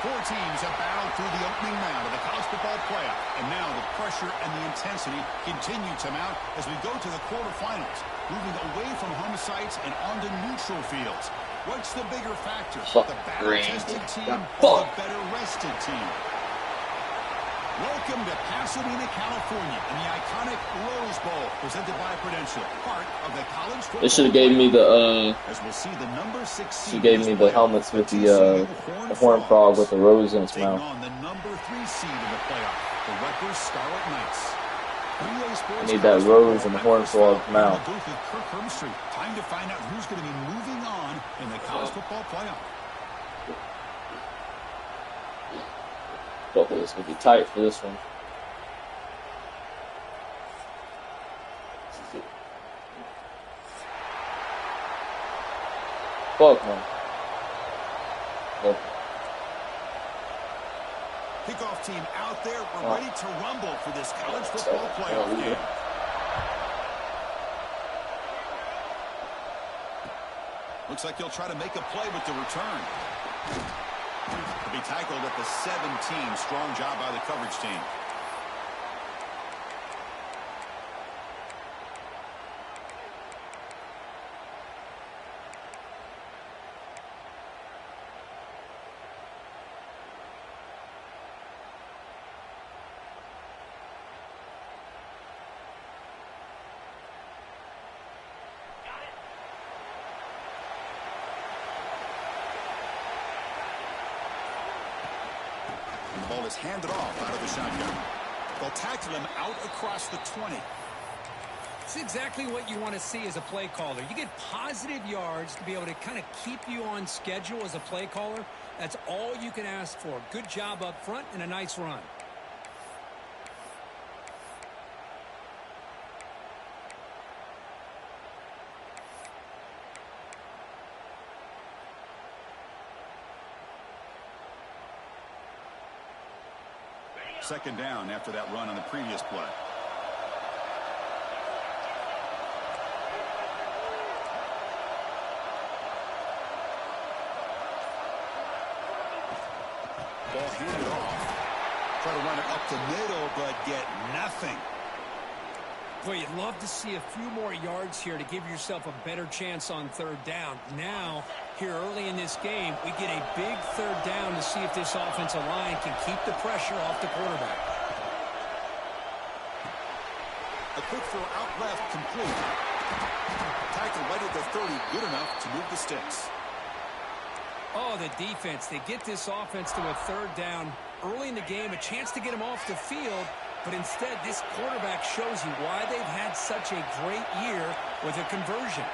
Four teams have battled through the opening round of the college football playoff, and now the pressure and the intensity continue to mount as we go to the quarterfinals, moving away from home sites and onto neutral fields. What's the bigger factor, the battle-tested team or the better-rested team? Welcome to Pasadena, California, in the iconic Rose Bowl, presented by Prudential, part of the college football. They should have gave me the as we'll see the number 6 she gave me the helmets with the horn frog with the rose in its mouth. On the number 3 seed in the playoff, the Rutgers Scarlet Knights. I need that rose in the horn frog's mouth. Time to find out who's going to be moving on in the college football playoff. Hopefully this will be tight for this one. Fuck, man. Oh. Kickoff team out there. We're ready to rumble for this college football playoff game. Looks like he'll try to make a play with the return. He'll be tackled at the 17. Strong job by the coverage team. The ball is handed off out of the shotgun. They'll tackle him out across the 20. It's exactly what you want to see as a play caller. You get positive yards to be able to kind of keep you on schedule as a play caller. That's all you can ask for. Good job up front and a nice run. Second down after that run on the previous play. Ball handed off. Try to run it up the middle, but get nothing. Boy, you'd love to see a few more yards here to give yourself a better chance on third down. Now, here early in this game, we get a big third down to see if this offensive line can keep the pressure off the quarterback. A quick throw out left, complete. Tackle right at the 30, good enough to move the sticks. Oh, the defense. They get this offense to a third down early in the game, a chance to get them off the field. But instead, this quarterback shows you why they've had such a great year with a conversion.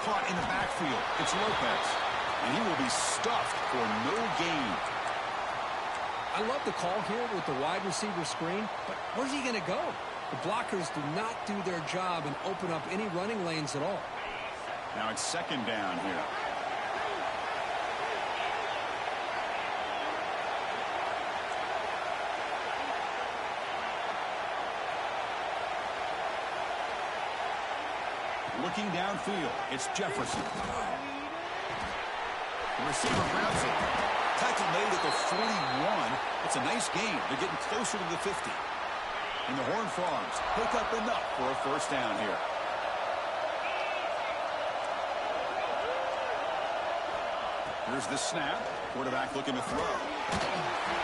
Caught in the backfield. It's Lopez. And he will be stuffed for no gain. I love the call here with the wide receiver screen, but where's he going to go? The blockers do not do their job and open up any running lanes at all. Now it's second down here. Looking downfield, it's Jefferson. The receiver grabs it. Tackle made at the 41. It's a nice gain. They're getting closer to the 50. And the Horned Frogs pick up enough for a first down here. Here's the snap. Quarterback looking to throw.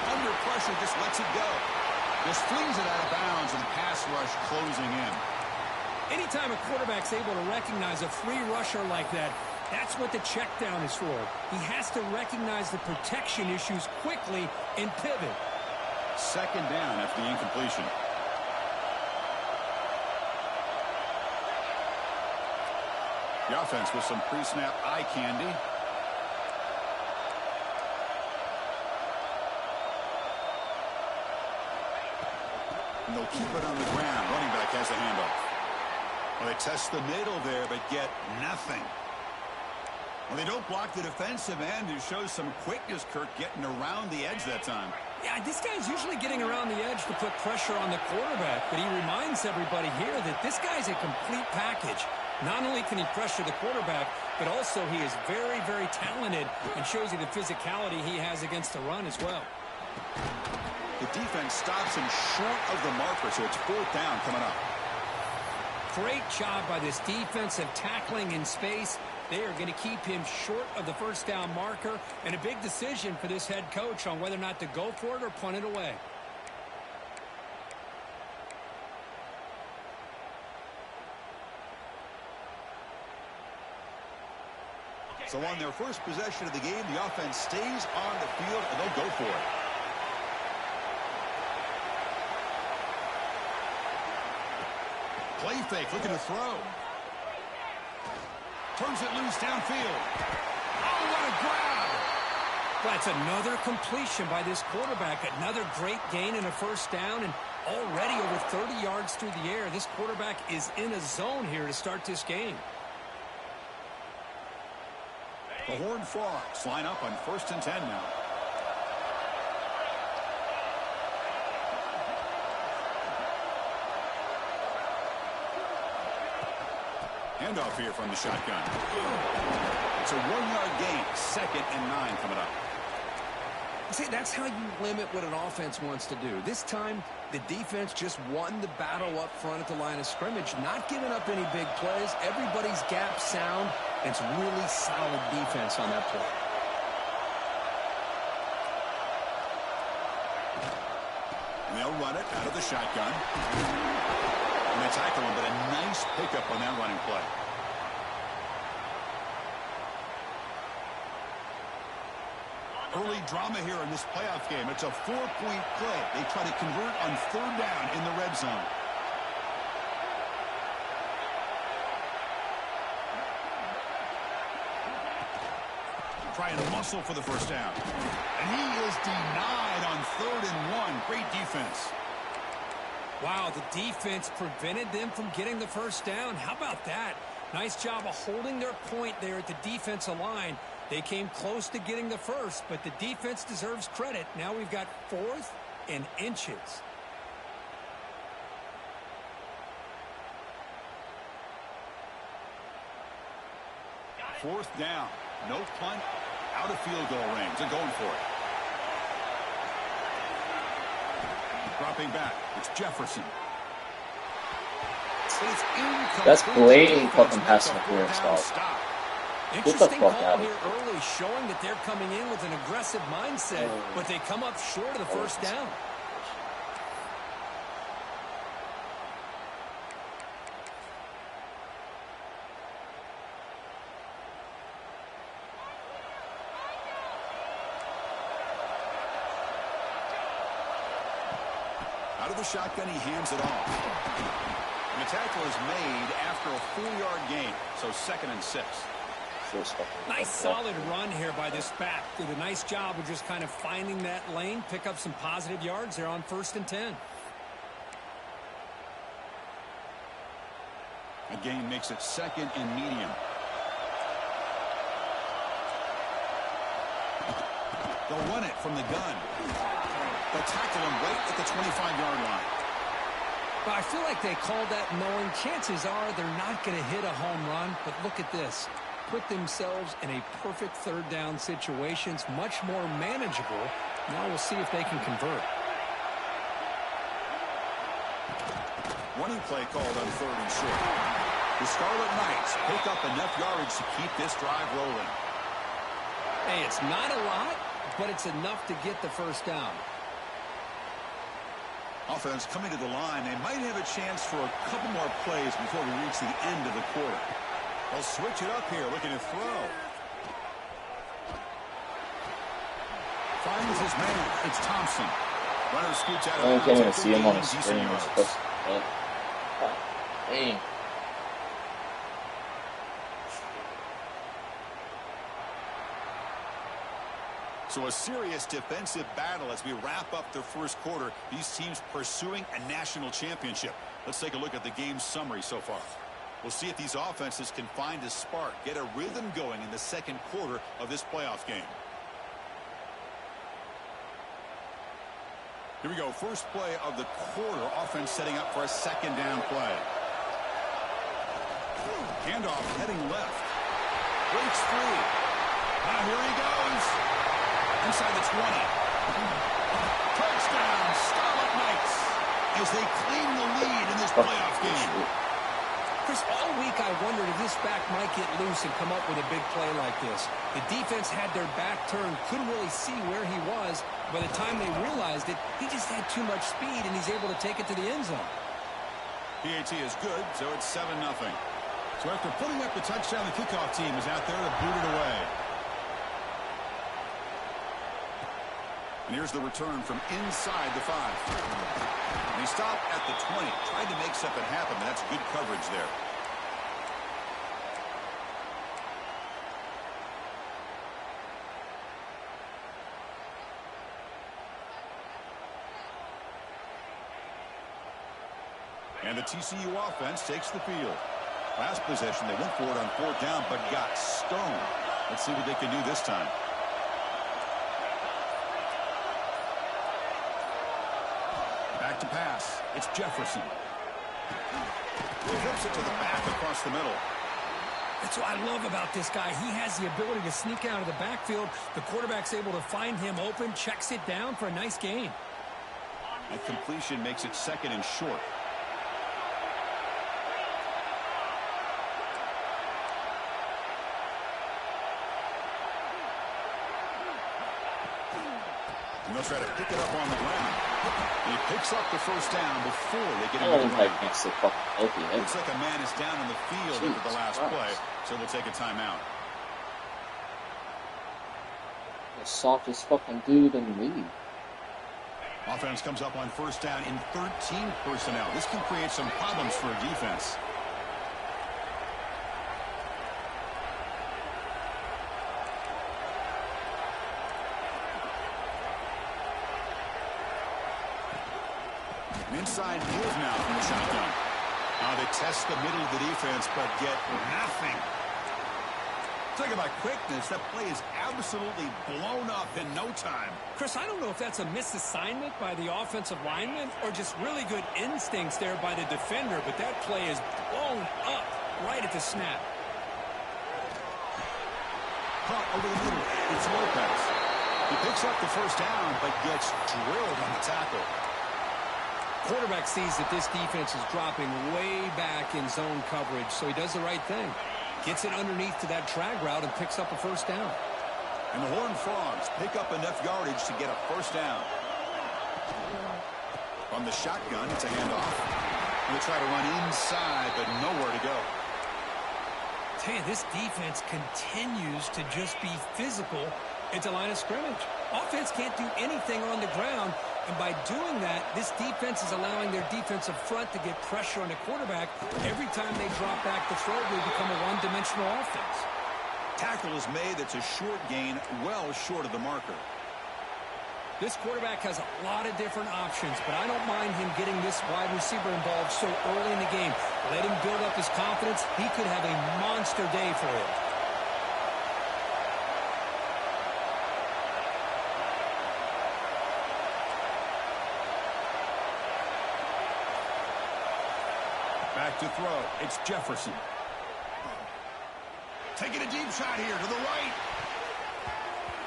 Under pressure, just lets it go. Just flings it out of bounds, and pass rush closing in. Anytime a quarterback's able to recognize a free rusher like that, that's what the check down is for. He has to recognize the protection issues quickly and pivot. Second down after the incompletion. The offense with some pre-snap eye candy. And they'll keep it on the ground. Running back has the handoff. Well, they test the middle there, but get nothing. Well, they don't block the defensive end. It shows some quickness, Kirk, getting around the edge that time. Yeah, this guy's usually getting around the edge to put pressure on the quarterback, but he reminds everybody here that this guy's a complete package. Not only can he pressure the quarterback, but also he is very, very talented and shows you the physicality he has against the run as well. The defense stops him short of the marker, so it's 4th down coming up. Great job by this defensive tackling in space. They are going to keep him short of the 1st down marker, and a big decision for this head coach on whether or not to go for it or punt it away. So on their first possession of the game, the offense stays on the field, and they'll go for it. Play fake, looking to throw. Turns it loose downfield. Oh, what a grab! That's another completion by this quarterback. Another great gain in a 1st down, and already over 30 yards through the air. This quarterback is in a zone here to start this game. The Horned Frogs line up on 1st and 10 now. Handoff here from the shotgun. It's a 1-yard gain. 2nd and 9 coming up. See, that's how you limit what an offense wants to do. This time, the defense just won the battle up front at the line of scrimmage, not giving up any big plays. Everybody's gap sound. It's really solid defense on that play. And they'll run it out of the shotgun. And they tackle him, but a nice pickup on that running play. Early drama here in this playoff game. It's a 4-point play. They try to convert on 3rd down in the red zone. Try and muscle for the 1st down. And he is denied on 3rd and 1. Great defense. Wow, the defense prevented them from getting the 1st down. How about that? Nice job of holding their point there at the defensive line. They came close to getting the 1st, but the defense deserves credit. Now we've got 4th and inches. Fourth down. No punt. Out of field goal range. They're going for it. Dropping back. It's Jefferson. That's blatant fucking pass interference, dog. Get the Interesting fuck call out of here here. early, showing that they're coming in with an aggressive mindset, but they come up short of the 1st down. Out of the shotgun, he hands it off. And the tackle is made after a 4-yard gain, so 2nd and 6. Nice solid run here by this back. Did a nice job of just kind of finding that lane, pick up some positive yards there on 1st and 10. A gain makes it 2nd and medium. They'll run it from the gun. They'll tackle him right at the 25-yard line. But I feel like they called that knowing chances are they're not going to hit a home run. But look at this. Put themselves in a perfect 3rd down situation. It's much more manageable. Now we'll see if they can convert. Running play called on 3rd and short. The Scarlet Knights pick up enough yardage to keep this drive rolling. Hey, it's not a lot, but it's enough to get the 1st down. Offense coming to the line. They might have a chance for a couple more plays before we reach the end of the quarter. They'll switch it up here, looking to throw. Finds his man. It's Thompson. Runner scoots out of I bounds. can't even see him on the Decent screen. yards. Dang. So a serious defensive battle as we wrap up the 1st quarter. These teams pursuing a national championship. Let's take a look at the game's summary so far. We'll see if these offenses can find a spark, get a rhythm going in the second quarter of this playoff game. Here we go. First play of the quarter. Offense setting up for a second down play. Handoff heading left. Breaks free. Now here he goes. Inside the 20. Touchdown, Scarlet Knights, as they claim the lead in this playoff game. Chris, all week I wondered if this back might get loose and come up with a big play like this. The defense had their back turned, couldn't really see where he was. By the time they realized it, he just had too much speed, and he's able to take it to the end zone. PAT is good, so it's 7-0. So after putting up the touchdown, the kickoff team is out there to boot it away. And here's the return from inside the 5. And he stopped at the 20. Tried to make something happen, but that's good coverage there. And the TCU offense takes the field. Last possession, they went for it on 4th down, but got stoned. Let's see what they can do this time. Back to pass. It's Jefferson. He flips it to the back across the middle. That's what I love about this guy. He has the ability to sneak out of the backfield. The quarterback's able to find him open, checks it down for a nice gain. That completion makes it 2nd and short. And they'll try to pick it up on the ground. And he picks up the first down before they get him to the ground. Looks like a man is down in the field after the last play, so we'll take a timeout. The softest fucking dude in the league. Offense comes up on 1st down in 13 personnel. This can create some problems for a defense. Inside move now from the shotgun. They test the middle of the defense, but get nothing. Talking about quickness, that play is absolutely blown up in no time. Chris, I don't know if that's a misassignment by the offensive lineman or just really good instincts there by the defender, but that play is blown up right at the snap. Caught over the middle. It's Lopez. He picks up the first down, but gets drilled on the tackle. Quarterback sees that this defense is dropping way back in zone coverage, so he does the right thing. Gets it underneath to that drag route and picks up a first down. And the Horned Frogs pick up enough yardage to get a first down. From the shotgun, it's a handoff. They'll try to run inside, but nowhere to go. Tell you, this defense continues to just be physical at the line of scrimmage. Offense can't do anything on the ground. And by doing that, this defense is allowing their defensive front to get pressure on the quarterback. Every time they drop back to throw, they become a one-dimensional offense. Tackle is made. That's a short gain, well short of the marker. This quarterback has a lot of different options, but I don't mind him getting this wide receiver involved so early in the game. Let him build up his confidence. He could have a monster day for him. Back to throw. It's Jefferson. Taking a deep shot here to the right.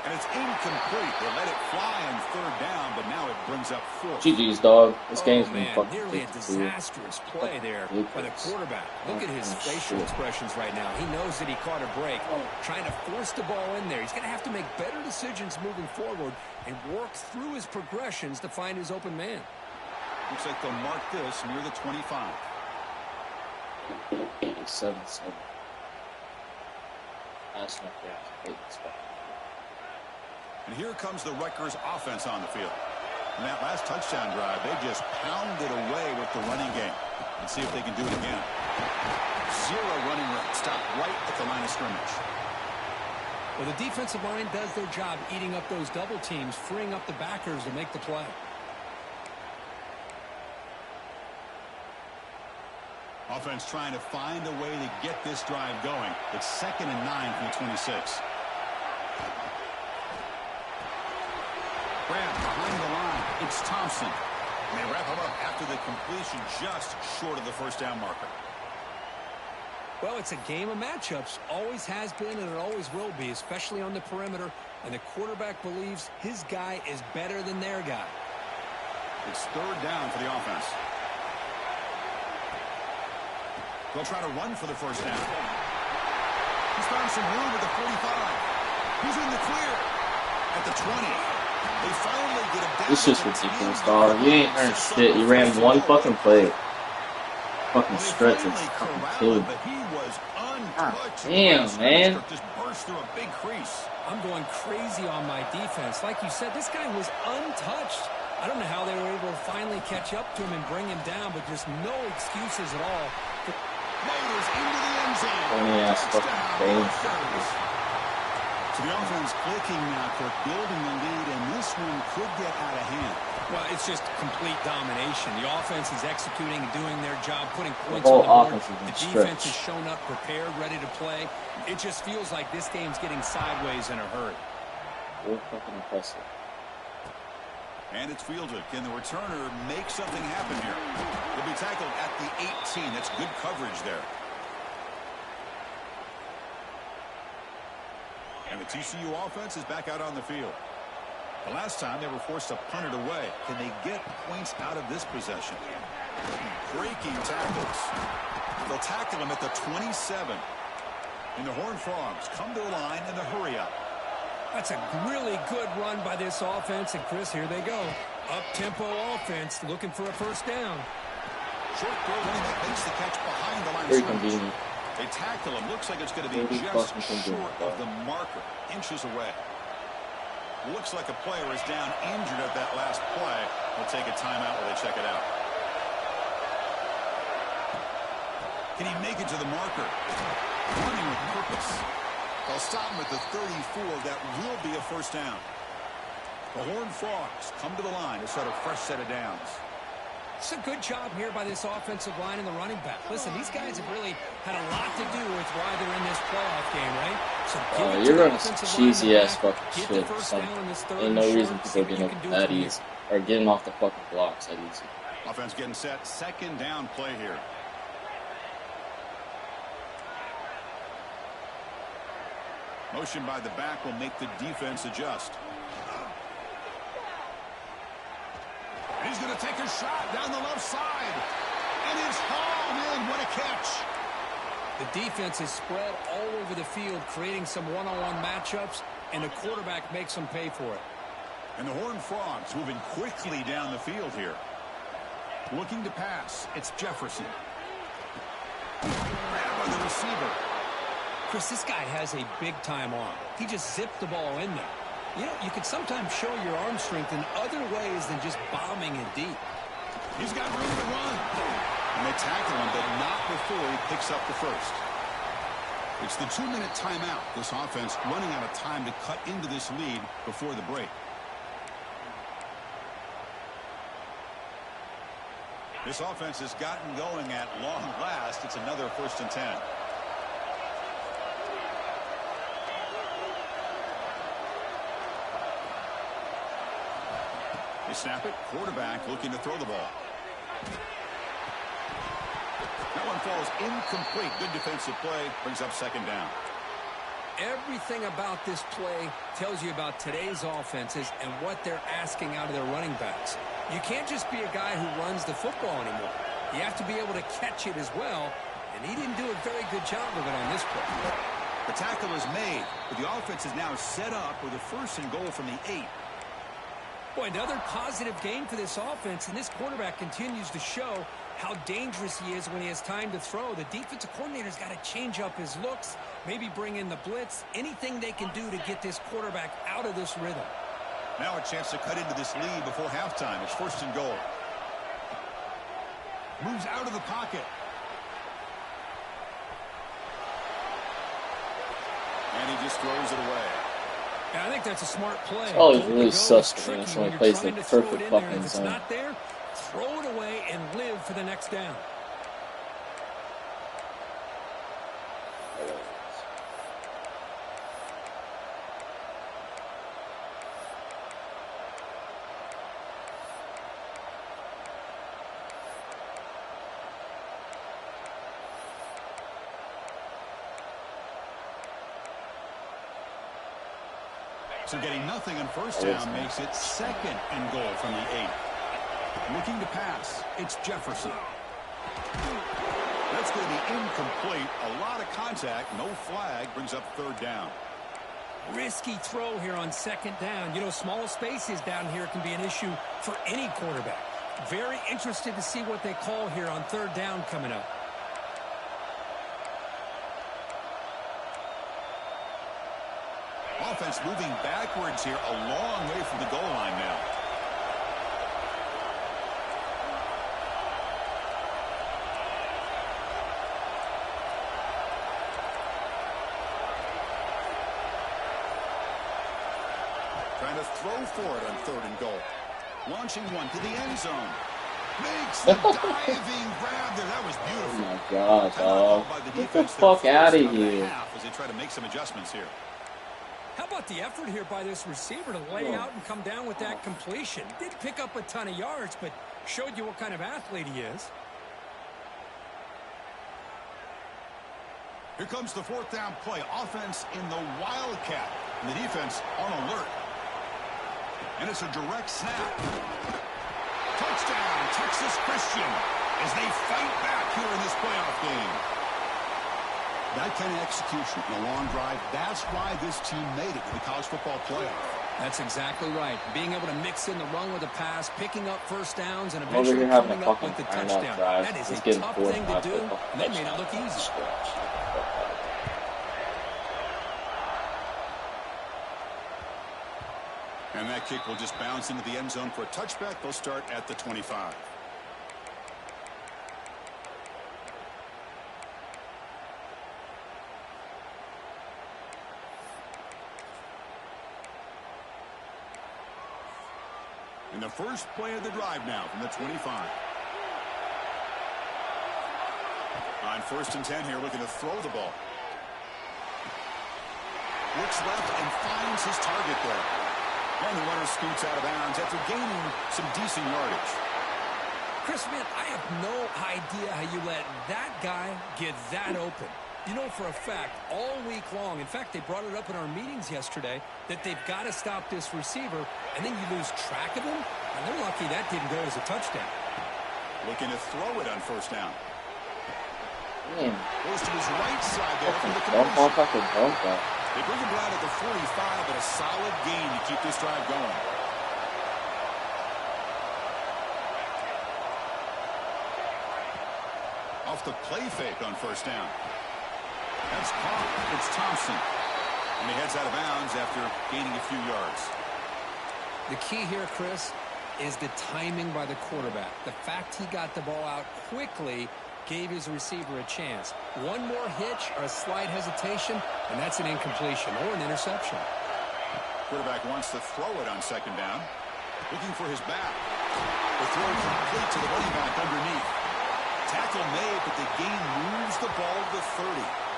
And it's incomplete. They let it fly on 3rd down, but now it brings up 4th. GG's, dog. This game's been fucking nearly a disastrous play there by the quarterback. Look at his facial expressions right now. He knows that he caught a break. Trying to force the ball in there. He's going to have to make better decisions moving forward and work through his progressions to find his open man. Looks like they'll mark this near the 25. 7-7. That's not bad. And here comes the Rutgers offense on the field. In that last touchdown drive, they just pounded away with the running game. Let's see if they can do it again. 0 running rate. Stop right at the line of scrimmage. Well, the defensive line does their job eating up those double teams, freeing up the backers to make the play. Offense trying to find a way to get this drive going. It's 2nd and 9 from the 26. Grab behind the line. It's Thompson. And they wrap him up after the completion just short of the first down marker. Well, it's a game of matchups. Always has been and it always will be, especially on the perimeter. And the quarterback believes his guy is better than their guy. It's 3rd down for the offense. They'll try to run for the first down. He's found some room at the 45. He's in the clear at the 20. They finally get him down. It's just ridiculous, dog. You ain't earned shit. You ran one fucking play. Fucking stretch is fucking killed. God damn, man. Just burst through a big crease. I'm going crazy on my defense. Like you said, this guy was untouched. I don't know how they were able to finally catch up to him and bring him down, but just no excuses at all. Motors into the end zone. Funny ass fucking thing. So the offense clicking now, Kirk, building the lead, and this one could get out of hand. Well, it's just complete domination. The offense is executing and doing their job, putting points whole on the board. offense is The defense has shown up prepared, ready to play. It just feels like this game's getting sideways in a hurry. Real fucking impressive. And it's fielded. Can the returner make something happen here? He'll be tackled at the 18. That's good coverage there. And the TCU offense is back out on the field. The last time they were forced to punt it away. Can they get points out of this possession? Breaking tackles. They'll tackle him at the 27. And the Horned Frogs come to the line in the hurry-up. That's a really good run by this offense. And, Chris, here they go. Up-tempo offense looking for a first down. Short throw running back makes the catch behind the line. Very convenient. They tackle him. Looks like it's going to be just short of the marker. Inches away. Looks like a player is down injured at that last play. They'll take a timeout while they check it out. Can he make it to the marker? Running with purpose. They'll stop him at the 34. That will be a first down. The Horned Frogs come to the line to start a fresh set of downs. It's a good job here by this offensive line and the running back. Listen, these guys have really had a lot to do with why they're in this playoff game, right? So you're running some cheesy-ass fucking shit or something. Ain't no reason people getting up that easy. Or getting off the fucking blocks that easy. Offense getting set. 2nd down play here. Motion by the back will make the defense adjust. And he's going to take a shot down the left side. And it's hauled in. What a catch. The defense is spread all over the field, creating some one-on-one matchups, and the quarterback makes them pay for it. And the Horned Frogs moving quickly down the field here. Looking to pass. It's Jefferson. Grabbed by the receiver. Chris, this guy has a big-time arm. He just zipped the ball in there. You know, you can sometimes show your arm strength in other ways than just bombing it deep. He's got room to run. And they tackle him, but not before he picks up the first. It's the 2-minute timeout. This offense running out of time to cut into this lead before the break. This offense has gotten going at long last. It's another 1st and 10. They snap it. Quarterback looking to throw the ball. That one falls incomplete. Good defensive play. Brings up 2nd down. Everything about this play tells you about today's offenses and what they're asking out of their running backs. You can't just be a guy who runs the football anymore. You have to be able to catch it as well, and he didn't do a very good job of it on this play. The tackle is made, but the offense is now set up with a 1st and goal from the 8. Boy, another positive game for this offense, and this quarterback continues to show how dangerous he is when he has time to throw. The defensive coordinator's got to change up his looks, maybe bring in the blitz, anything they can do to get this quarterback out of this rhythm. Now a chance to cut into this lead before halftime. It's 1st and goal. Moves out of the pocket. And he just throws it away. Yeah, I think that's a smart play. It's always really sus when someone plays the perfect fucking If it's zone. not there, throw it away and live for the next down. So getting nothing on first down makes it 2nd and goal from the 8. Looking to pass, it's Jefferson. That's going to be incomplete. A lot of contact, no flag, brings up 3rd down. Risky throw here on 2nd down. You know, small spaces down here can be an issue for any quarterback. Very interested to see what they call here on 3rd down coming up. Offense moving backwards here, a long way from the goal line now. Trying to throw for it on 3rd and goal. Launching one to the end zone. Makes the diving grab there. That was beautiful. Oh my God, dog. Get the fuck out of here. As they try to make some adjustments here. How about the effort here by this receiver to lay out and come down with that completion? Did pick up a ton of yards, but showed you what kind of athlete he is. Here comes the 4th down play. Offense in the Wildcat. And the defense on alert. And it's a direct snap. Touchdown, Texas Christian, as they fight back here in this playoff game. That kind of execution in a long drive, that's why this team made it to the college football playoff. That's exactly right. Being able to mix in the run with a pass, picking up first downs, and eventually coming up with the touchdown. That is a tough thing to do, and they made it look easy. And that kick will just bounce into the end zone for a touchback. They'll start at the 25. And the first play of the drive now from the 25. On 1st and 10 here, looking to throw the ball. Looks left and finds his target there. And the runner scoots out of bounds after gaining some decent yardage. Chris, man, I have no idea how you let that guy get that open. You know for a fact, all week long, in fact, they brought it up in our meetings yesterday, that they've got to stop this receiver, and then you lose track of him, and they're lucky that didn't go as a touchdown. Looking to throw it on 1st down. Man. Goes to his right side there from the conversion. They bring him down at the 45, but a solid gain to keep this drive going. Off the play fake on 1st down. That's caught. It's Thompson. And he heads out of bounds after gaining a few yards. The key here, Chris, is the timing by the quarterback. The fact he got the ball out quickly gave his receiver a chance. One more hitch or a slight hesitation, and that's an incompletion or an interception. Quarterback wants to throw it on 2nd down. Looking for his back. The throw complete to the running back underneath. Tackle made, but the gain moves the ball to the 30.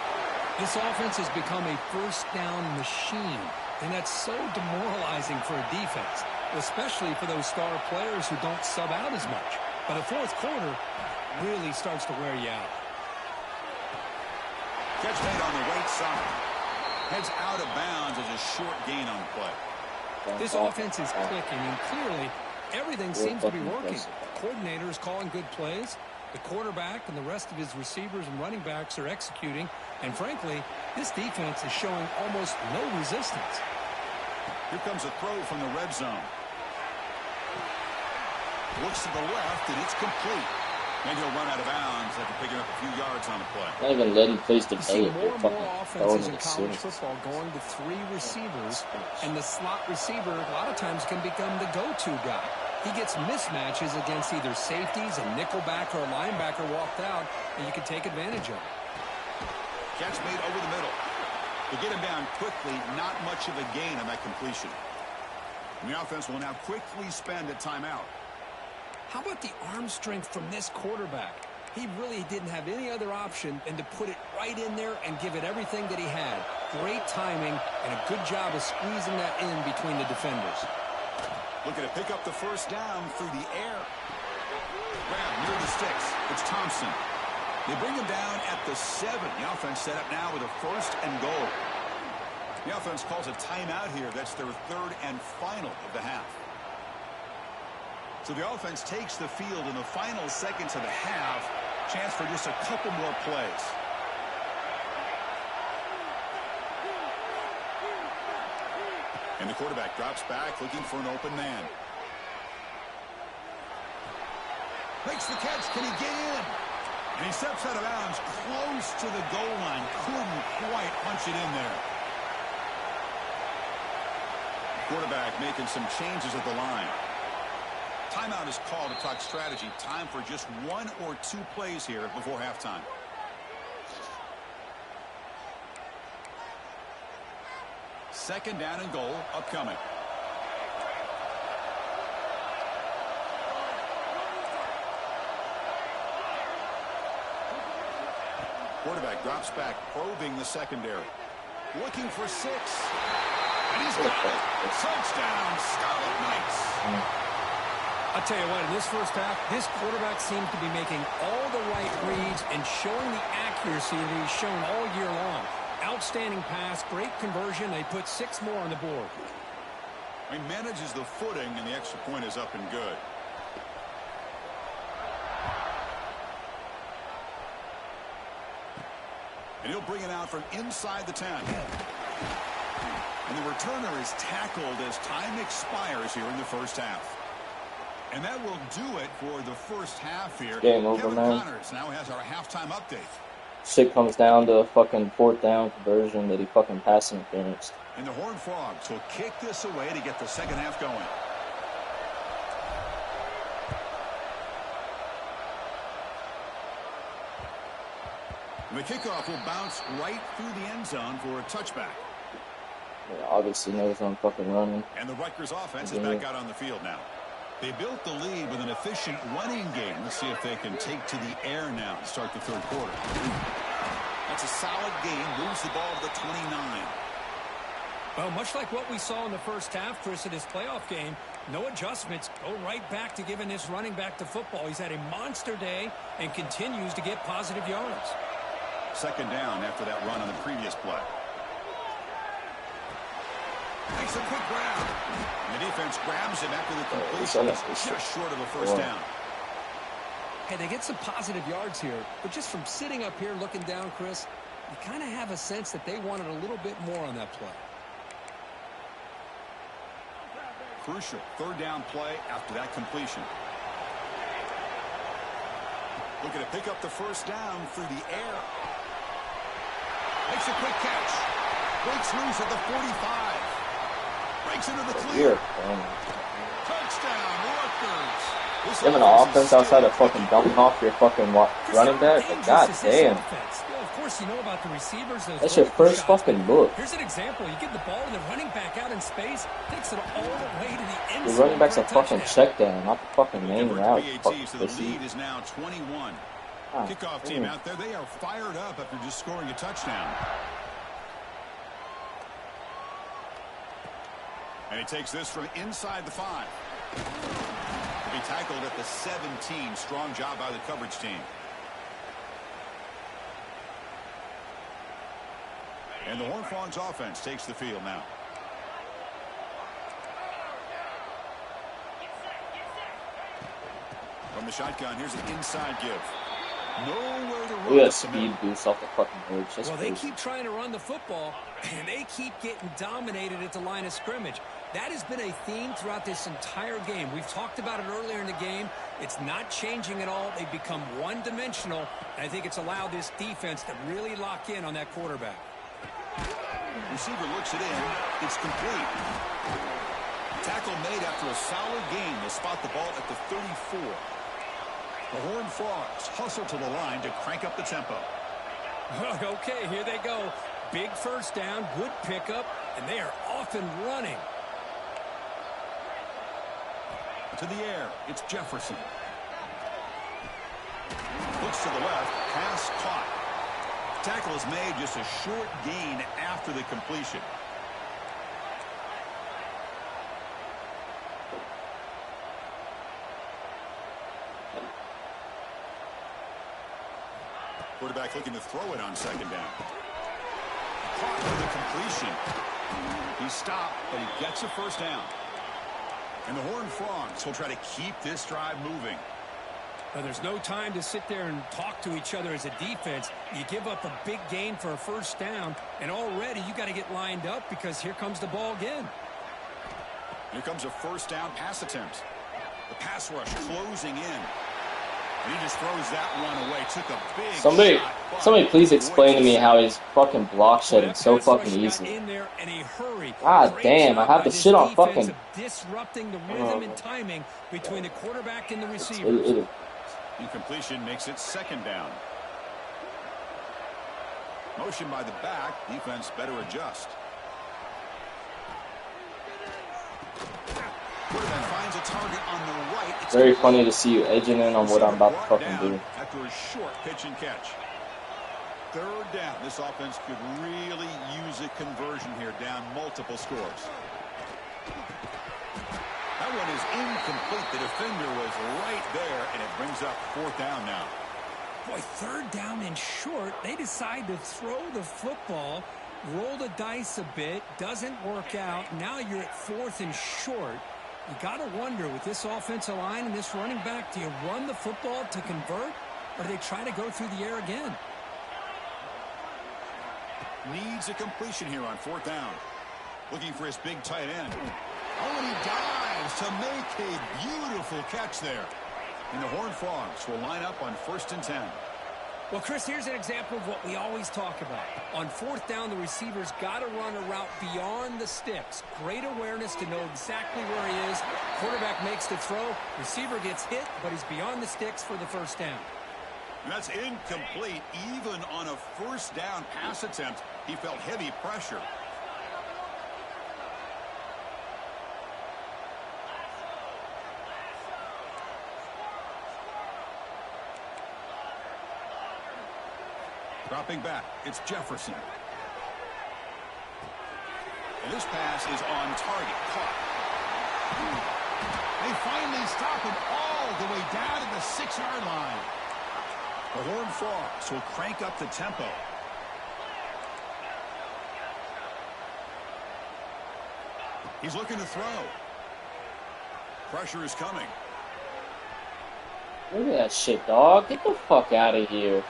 This offense has become a 1st down machine, and that's so demoralizing for a defense, especially for those star players who don't sub out as much. By the 4th quarter, really starts to wear you out. Catch made on the right side. Heads out of bounds as a short gain on the play. This offense is clicking, and clearly everything seems to be working. Coordinator is calling good plays. The quarterback and the rest of his receivers and running backs are executing. And frankly, this defense is showing almost no resistance. Here comes a throw from the red zone. Looks to the left, and it's complete. And he'll run out of bounds after picking up a few yards on the play. Not even letting face the See more and more offenses in college football going to 3 receivers, and the slot receiver a lot of times can become the go-to guy. He gets mismatches against either safeties, a nickelback, or a linebacker walked out, and you can take advantage of it. Catch made over the middle. To get him down quickly, not much of a gain on that completion. And the offense will now quickly spend a timeout. How about the arm strength from this quarterback? He really didn't have any other option than to put it right in there and give it everything that he had. Great timing and a good job of squeezing that in between the defenders. Looking to pick up the 1st down through the air. Grab near the sticks. It's Thompson. They bring him down at the 7. The offense set up now with a 1st and goal. The offense calls a timeout here. That's their third and final of the half. So the offense takes the field in the final seconds of the half. Chance for just a couple more plays. And the quarterback drops back looking for an open man. Makes the catch. Can he get in? And he steps out of bounds close to the goal line. Couldn't quite punch it in there. Quarterback making some changes at the line. Timeout is called to talk strategy. Time for just 1 or 2 plays here before halftime. Second down and goal upcoming. Quarterback drops back, probing the secondary. Looking for 6. And he's got it. Touchdown, Scarlet Knights. I'll tell you what, in this first half, this quarterback seems to be making all the right reads and showing the accuracy that he's shown all year long. Outstanding pass, great conversion. They put 6 more on the board. He manages the footing, and the extra point is up and good. And he'll bring it out from inside the 10. And the returner is tackled as time expires here in the first half. And that will do it for the first half here. Game over, Kevin man. Connors now has our halftime update. Shit comes down to a fucking 4th down conversion that he fucking passing interference. And the Horned Frogs will kick this away to get the second half going. And the kickoff will bounce right through the end zone for a touchback. Yeah, obviously knows I'm fucking running. And the Rutgers offense is back out on the field now. They built the lead with an efficient running game. Let's see if they can take to the air now to start the third quarter. That's a solid game. Moves the ball to the 29. Well, much like what we saw in the first half, Chris, in this playoff game, no adjustments. Go right back to giving this running back to football. He's had a monster day and continues to get positive yards. Second down after that run on the previous play. Makes a quick grab. And the defense grabs him after the completion. Just short of a first down. Hey, they get some positive yards here, but just from sitting up here looking down, Chris, you kind of have a sense that they wanted a little bit more on that play. Crucial third down play after that completion. Looking to pick up the first down through the air. Makes a quick catch. Breaks loose at the 45. Breaks into the clear. Touchdown, Rutgers. You have an offense outside of fucking dumping off your fucking running back? God damn. Well, of course, you know about the receivers. That's your first fucking look. Here's an example. You give the ball to the running back out in space, takes it all the way to the end zone. The running back's a fucking check down, not the fucking main route. So the lead is now 21. Kickoff team out there. They are fired up after just scoring a touchdown. And he takes this from inside the 5. He'll be tackled at the 17. Strong job by the coverage team. And the Horned Frogs offense takes the field now. From the shotgun, here's an inside give. Nowhere to run. We got a speed boost off the fucking bridge. Well, they keep trying to run the football, and they keep getting dominated at the line of scrimmage. That has been a theme throughout this entire game. We've talked about it earlier in the game. It's not changing at all. They've become one-dimensional, and I think it's allowed this defense to really lock in on that quarterback. Receiver looks it in. It's complete. Tackle made after a solid game. They'll spot the ball at the 34. The Horned Frogs hustle to the line to crank up the tempo. Okay, here they go. Big first down, good pickup, and they are off and running. To the air, it's Jefferson. Looks to the left, pass caught. Tackle is made, just a short gain after the completion. Quarterback looking to throw it on second down. caught with the completion. He stopped, but he gets a first down. And the Horned Frogs will try to keep this drive moving. Well, there's no time to sit there and talk to each other as a defense. You give up a big gain for a first down, and already you got to get lined up because here comes the ball again. Here comes a first down pass attempt. The pass rush closing in. And he just throws that one away. Took a big shot. Somebody please explain to me how his fucking block shedding so fucking easy. God damn, I have the shit on fucking... Disrupting the rhythm and timing between the quarterback and the receiver. Incompletion makes it second down. Motion by the back. Defense better adjust. Finds a target on the right. It's very funny to see you edging in on what I'm about to fucking do. After a short pitch and catch. Third down. This offense could really use a conversion here, down multiple scores. That one is incomplete. The defender was right there, and it brings up fourth down now. Boy, third down and short. They decide to throw the football, roll the dice a bit, doesn't work out. Now you're at fourth and short. You got to wonder, with this offensive line and this running back, do you run the football to convert, or do they try to go through the air again? Needs a completion here on fourth down. Looking for his big tight end. Oh, and he dives to make a beautiful catch there. And the Horned Frogs will line up on 1st and 10. Well, Chris, here's an example of what we always talk about. On fourth down, the receiver's got to run a route beyond the sticks. Great awareness to know exactly where he is. Quarterback makes the throw. Receiver gets hit, but he's beyond the sticks for the first down. And that's incomplete. Even on a first down pass attempt, he felt heavy pressure. Dropping back, it's Jefferson. And this pass is on target. Caught. They finally stop him all the way down to the 6-yard line. The Horned Frogs will crank up the tempo. He's looking to throw. Pressure is coming. Look at that shit, dog. Get the fuck out of here.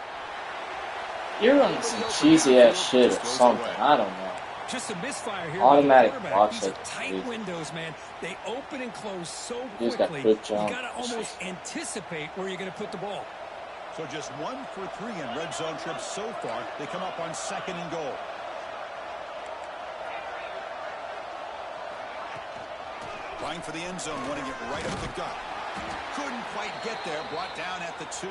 You're running some cheesy ass shit or something. I don't know. Just a misfire here. Automatic block These are tight windows, man. They open and close so quickly. You gotta almost anticipate where you're gonna put the ball. So just 1 for 3 in red zone trips so far. They come up on 2nd and goal. Trying for the end zone, wanting it right up the gut. Couldn't quite get there. Brought down at the 2.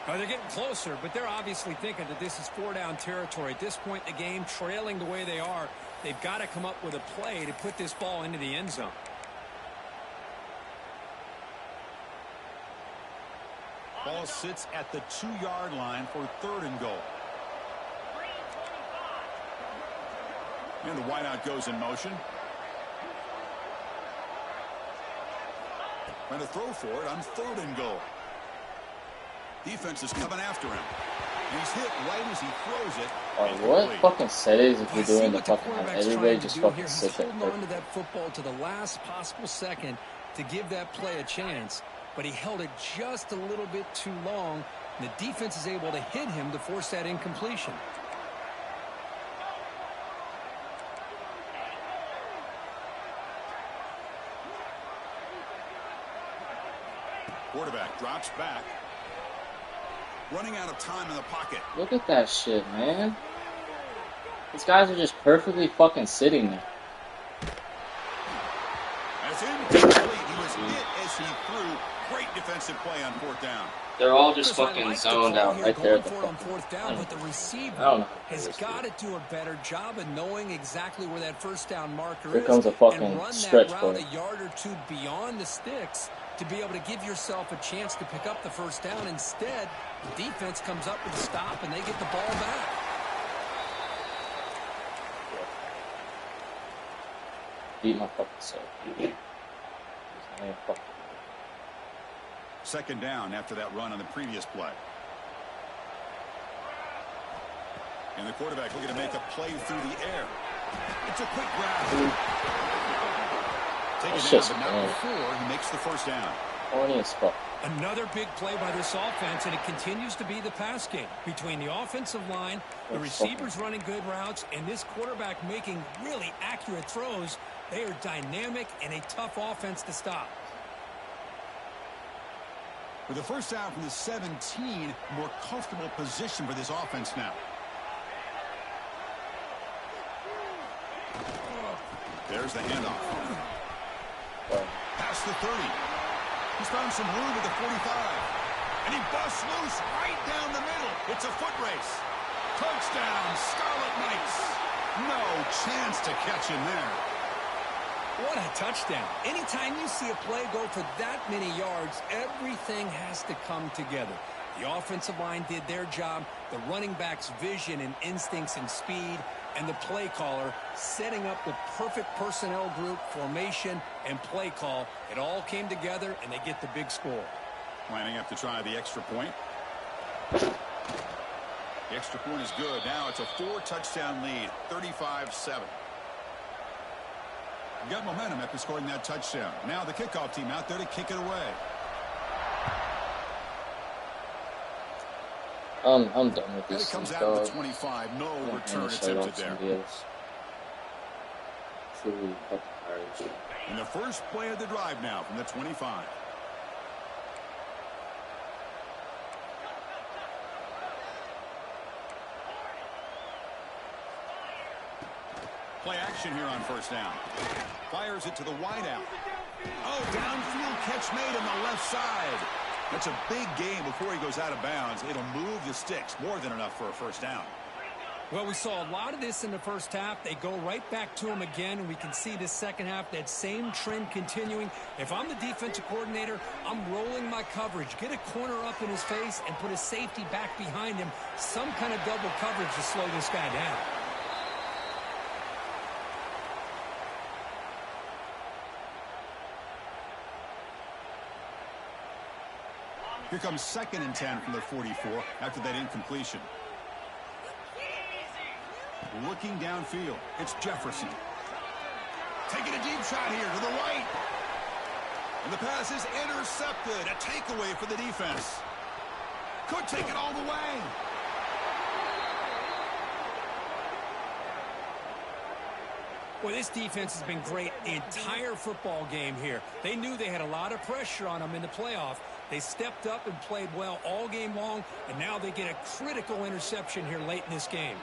They're getting closer, but they're obviously thinking that this is 4-down territory. At this point in the game, trailing the way they are, they've got to come up with a play to put this ball into the end zone. Ball sits at the 2-yard line for 3rd and goal. And the wideout goes in motion. Trying to throw for it on 3rd and goal. Defense is coming after him. And he's hit right as he throws it. What fucking settings if you're doing the fucking everybody just fucking sit there. He's holding on to that football to the last possible second to give that play a chance. But he held it just a little bit too long. And the defense is able to hit him to force that incompletion. Quarterback drops back. Running out of time in the pocket. Look at that shit, man. These guys are just perfectly fucking sitting there. That's incomplete. He was hit as he threw. Great defensive play on 4th down. They're all just fucking zoned out right there at the on 4th down, but the receiver has got to do a better job of knowing exactly where that first down marker is. Here comes a fucking stretch and play. run that route a yard or two beyond the sticks to be able to give yourself a chance to pick up the first down. Instead, the defense comes up with a stop, and they get the ball back. Beat my fucking self. 2nd down after that run on the previous play. And the quarterback looking to make a play through the air. It's a quick grab. Take it down, but not before he makes the first down. Another big play by this offense, and it continues to be the pass game. Between the offensive line, the receivers running good routes, and this quarterback making really accurate throws, they are dynamic and a tough offense to stop. With the first down from the 17, more comfortable position for this offense now. There's the handoff. Past the 30. He's found some room at the 45. And he busts loose right down the middle. It's a foot race. Touchdown, Scarlet Knights. No chance to catch him there. What a touchdown. Anytime you see a play go for that many yards, everything has to come together. The offensive line did their job, the running back's vision and instincts and speed, and the play caller setting up the perfect personnel group, formation, and play call. It all came together, and they get the big score. Lining up to try the extra point. The extra point is good. Now it's a 4-touchdown lead, 35-7. You got momentum after scoring that touchdown. Now the kickoff team out there to kick it away. I'm done with this. It comes out of the 25. No return attempted there. Truly And the first play of the drive now from the 25. Play action here on first down. Fires it to the wideout. Oh, downfield catch made on the left side. That's a big gain before he goes out of bounds. It'll move the sticks. More than enough for a first down. Well, we saw a lot of this in the first half. They go right back to him again, and we can see this second half, that same trend continuing. If I'm the defensive coordinator, I'm rolling my coverage. Get a corner up in his face and put a safety back behind him. Some kind of double coverage to slow this guy down. Here comes 2nd and 10 from the 44 after that incompletion. Looking downfield, it's Jefferson. Taking a deep shot here to the right. And the pass is intercepted. A takeaway for the defense. Could take it all the way. Well, this defense has been great the entire football game here. They knew they had a lot of pressure on them in the playoff. They stepped up and played well all game long, and now they get a critical interception here late in this game.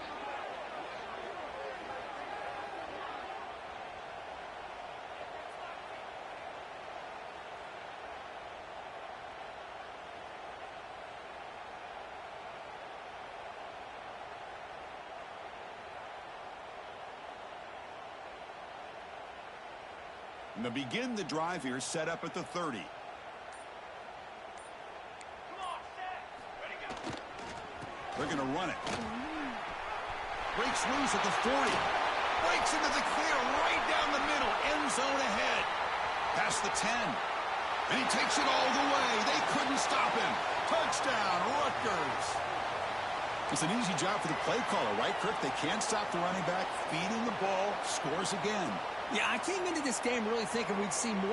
And they begin the drive here, set up at the 30. They're going to run it. Breaks loose at the 40. Breaks into the clear right down the middle. End zone ahead. Past the 10. And he takes it all the way. They couldn't stop him. Touchdown, Rutgers. It's an easy job for the play caller, right, Kirk? They can't stop the running back. Feeding the ball. Scores again. Yeah, I came into this game really thinking we'd see more